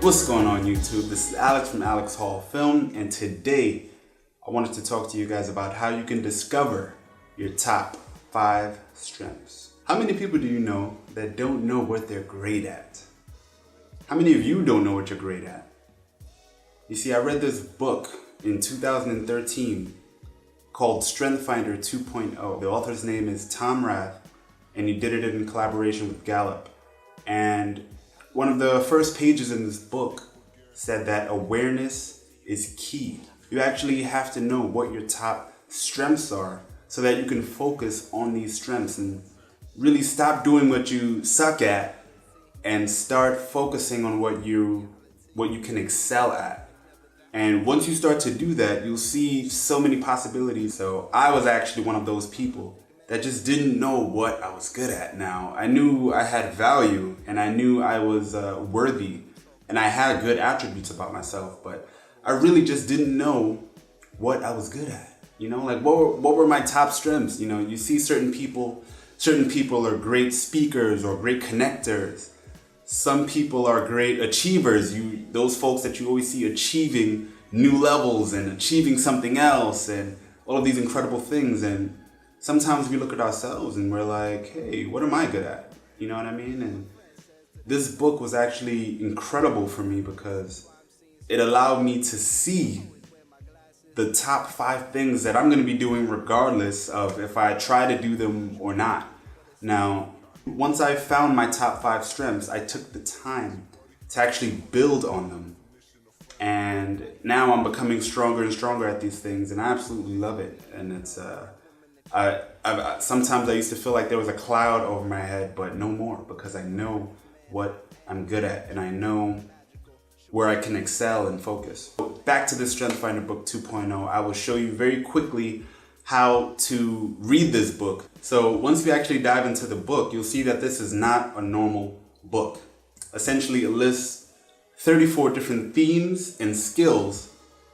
What's going on YouTube? This is Alex from Alex Hall Film, and today I wanted to talk to you guys about how you can discover your top 5 strengths. How many people do you know that don't know what they're great at? How many of you don't know what you're great at? You see, I read this book in 2013 called Strengthfinder 2.0. The author's name is Tom Rath, and he did it in collaboration with Gallup. And one of the first pages in this book said that awareness is key. You actually have to know what your top strengths are so that you can focus on these strengths and really stop doing what you suck at and start focusing on what you can excel at. And once you start to do that, you'll see so many possibilities. So I was actually one of those people that just didn't know what I was good at. Now, I knew I had value and I knew I was worthy and I had good attributes about myself, but I really just didn't know what I was good at. You know, like what were my top strengths? You know, you see certain people are great speakers or great connectors. Some people are great achievers. Those folks that you always see achieving new levels and achieving something else and all of these incredible things. And sometimes we look at ourselves and we're like, hey, what am I good at? You know what I mean? And this book was actually incredible for me because it allowed me to see the top 5 things that I'm going to be doing regardless of if I try to do them or not. Now, once I found my top 5 strengths, I took the time to actually build on them. And now I'm becoming stronger and stronger at these things, and I absolutely love it. And it's sometimes I used to feel like there was a cloud over my head, but no more, because I know what I'm good at and I know where I can excel and focus. Back to the Strengthfinder book 2.0, I will show you very quickly how to read this book. So once we actually dive into the book, you'll see that this is not a normal book. Essentially, it lists 34 different themes and skills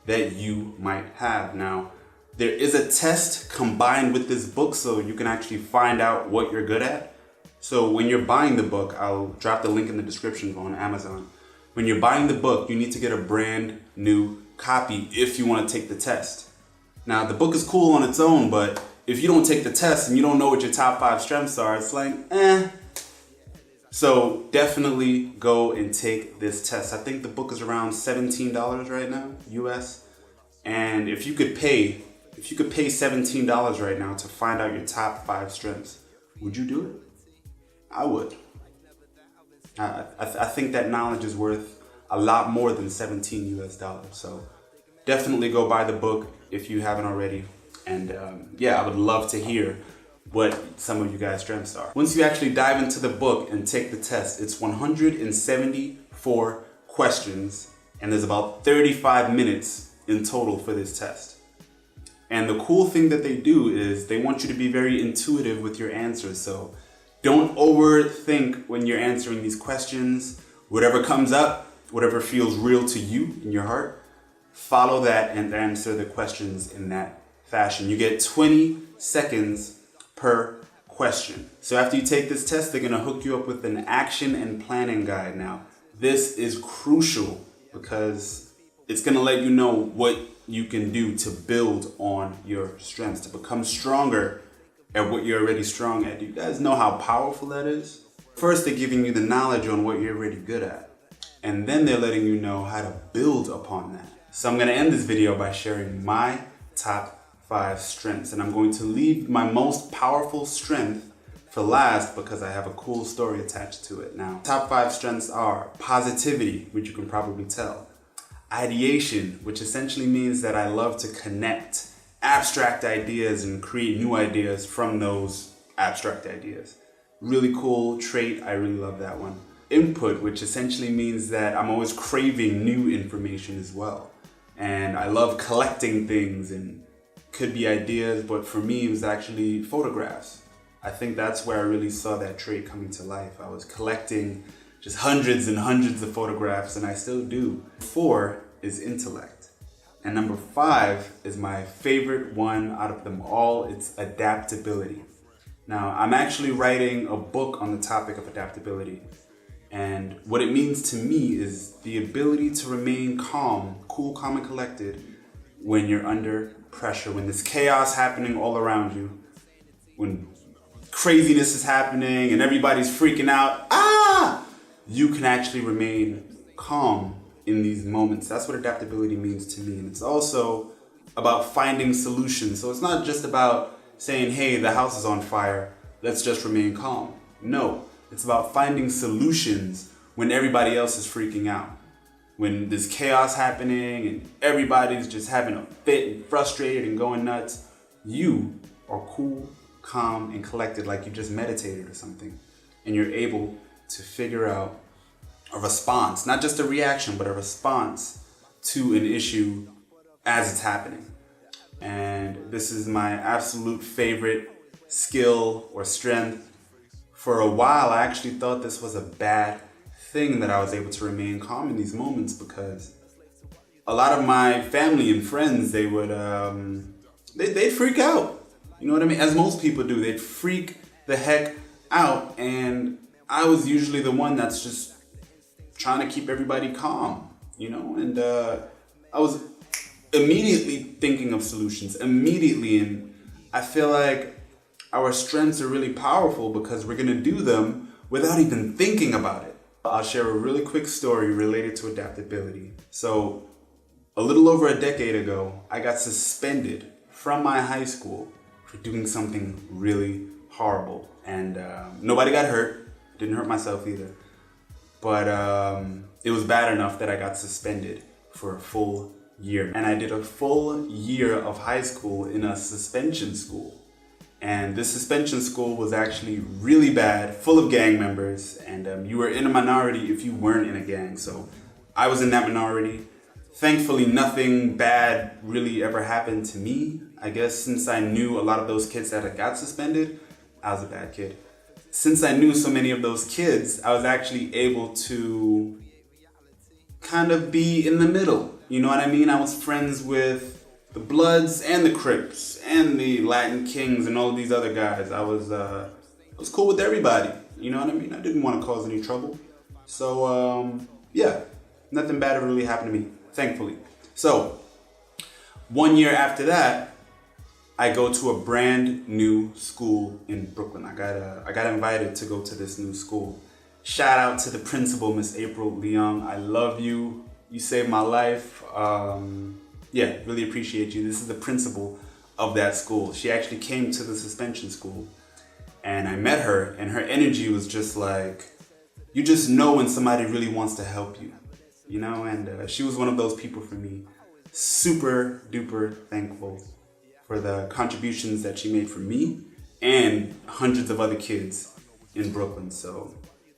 that you might have. Now, there is a test combined with this book so you can actually find out what you're good at. So when you're buying the book, I'll drop the link in the description on Amazon. When you're buying the book, you need to get a brand new copy if you want to take the test. Now, the book is cool on its own, but if you don't take the test and you don't know what your top 5 strengths are, it's like, eh. So definitely go and take this test. I think the book is around $17 right now, US. And if you could pay $17 right now to find out your top 5 strengths, would you do it? I would. I think that knowledge is worth a lot more than $17 US. So definitely go buy the book if you haven't already. And yeah, I would love to hear what some of you guys' strengths are. Once you actually dive into the book and take the test, it's 174 questions, and there's about 35 minutes in total for this test. And the cool thing that they do is they want you to be very intuitive with your answers. So don't overthink when you're answering these questions. Whatever comes up, whatever feels real to you in your heart, follow that and answer the questions in that fashion. You get 20 seconds per question. So after you take this test, they're gonna hook you up with an action and planning guide. Now, this is crucial because it's gonna let you know what you can do to build on your strengths, to become stronger at what you're already strong at. Do you guys know how powerful that is? First, they're giving you the knowledge on what you're already good at, and then they're letting you know how to build upon that. So I'm gonna end this video by sharing my top 5 strengths, and I'm going to leave my most powerful strength for last because I have a cool story attached to it. Now, top 5 strengths are positivity, which you can probably tell. Ideation, which essentially means that I love to connect abstract ideas and create new ideas from those abstract ideas. Really cool trait, I really love that one. Input, which essentially means that I'm always craving new information as well. And I love collecting things, and could be ideas, but for me it was actually photographs. I think that's where I really saw that trait coming to life. I was collecting just hundreds and hundreds of photographs, and I still do. 4 is intellect. And number 5 is my favorite one out of them all. It's adaptability. Now, I'm actually writing a book on the topic of adaptability. And what it means to me is the ability to remain calm, cool, calm, and collected when you're under pressure, when there's chaos happening all around you, when craziness is happening and everybody's freaking out. You can actually remain calm in these moments. That's what adaptability means to me. And it's also about finding solutions. So it's not just about saying, hey, the house is on fire, let's just remain calm. No, it's about finding solutions when everybody else is freaking out. When there's chaos happening and everybody's just having a fit and frustrated and going nuts, you are cool, calm, and collected like you just meditated or something. And you're able to figure out a response, not just a reaction, but a response to an issue as it's happening. And this is my absolute favorite skill or strength. For a while, I actually thought this was a bad thing that I was able to remain calm in these moments, because a lot of my family and friends, they would, they'd freak out. You know what I mean? As most people do, they'd freak the heck out. And I was usually the one that's just trying to keep everybody calm, you know? And I was immediately thinking of solutions, immediately. And I feel like our strengths are really powerful because we're gonna do them without even thinking about it. I'll share a really quick story related to adaptability. So a little over a decade ago, I got suspended from my high school for doing something really horrible. And nobody got hurt, didn't hurt myself either. But it was bad enough that I got suspended for a full year. And I did a full year of high school in a suspension school. And this suspension school was actually really bad, full of gang members. And you were in a minority if you weren't in a gang. So I was in that minority. Thankfully, nothing bad really ever happened to me. I guess since I knew a lot of those kids that had got suspended, I was a bad kid. Since I knew so many of those kids, I was actually able to kind of be in the middle. You know what I mean? I was friends with the Bloods and the Crips and the Latin Kings and all of these other guys. I was cool with everybody. You know what I mean? I didn't want to cause any trouble. So, yeah, nothing bad really happened to me, thankfully. So, 1 year after that, I go to a brand new school in Brooklyn. I got invited to go to this new school. Shout out to the principal, Miss April Leung. I love you. You saved my life. Yeah, really appreciate you. This is the principal of that school. She actually came to the suspension school, and I met her, and her energy was just like, you just know when somebody really wants to help you, you know? And she was one of those people for me. Super duper thankful for the contributions that she made for me and hundreds of other kids in Brooklyn. So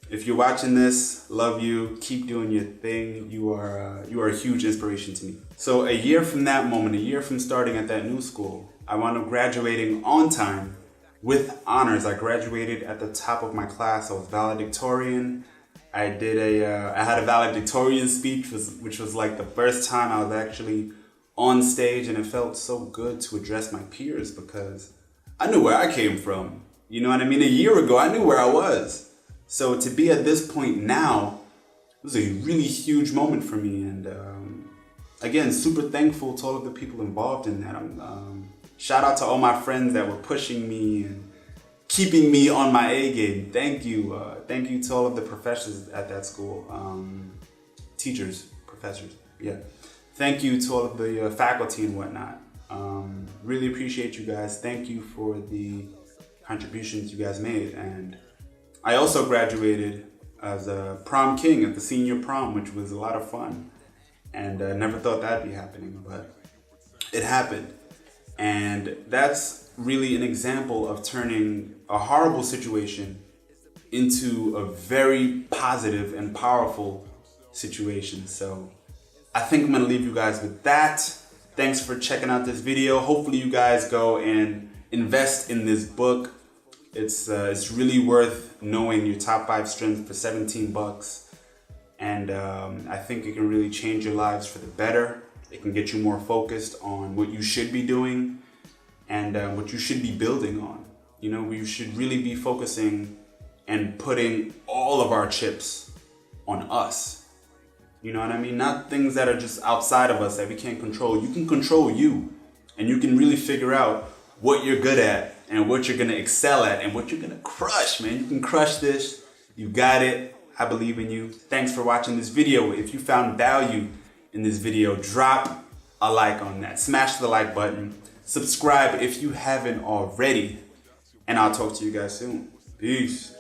if you're watching this, love you, keep doing your thing. You are a huge inspiration to me. So a year from that moment, a year from starting at that new school, I wound up graduating on time with honors. I graduated at the top of my class. I was valedictorian. I had a valedictorian speech, which was like the first time I was actually on stage, and it felt so good to address my peers because I knew where I came from. You know what I mean? A year ago, I knew where I was. So to be at this point now, it was a really huge moment for me. And again, super thankful to all of the people involved in that. Shout out to all my friends that were pushing me and keeping me on my A game. Thank you. Thank you to all of the professors at that school. Teachers, professors, yeah. Thank you to all of the faculty and whatnot. Really appreciate you guys. Thank you for the contributions you guys made. And I also graduated as a prom king at the senior prom, which was a lot of fun. And I never thought that'd be happening, but it happened. And that's really an example of turning a horrible situation into a very positive and powerful situation. So I think I'm gonna leave you guys with that. Thanks for checking out this video. Hopefully you guys go and invest in this book. It's really worth knowing your top 5 strengths for 17 bucks. And I think it can really change your lives for the better. It can get you more focused on what you should be doing and what you should be building on. You know, we should really be focusing and putting all of our chips on us. You know what I mean? Not things that are just outside of us that we can't control. You can control you, and you can really figure out what you're good at and what you're gonna excel at and what you're gonna crush, man. You can crush this. You got it. I believe in you. Thanks for watching this video. If you found value in this video, drop a like on that. Smash the like button. Subscribe if you haven't already. And I'll talk to you guys soon. Peace.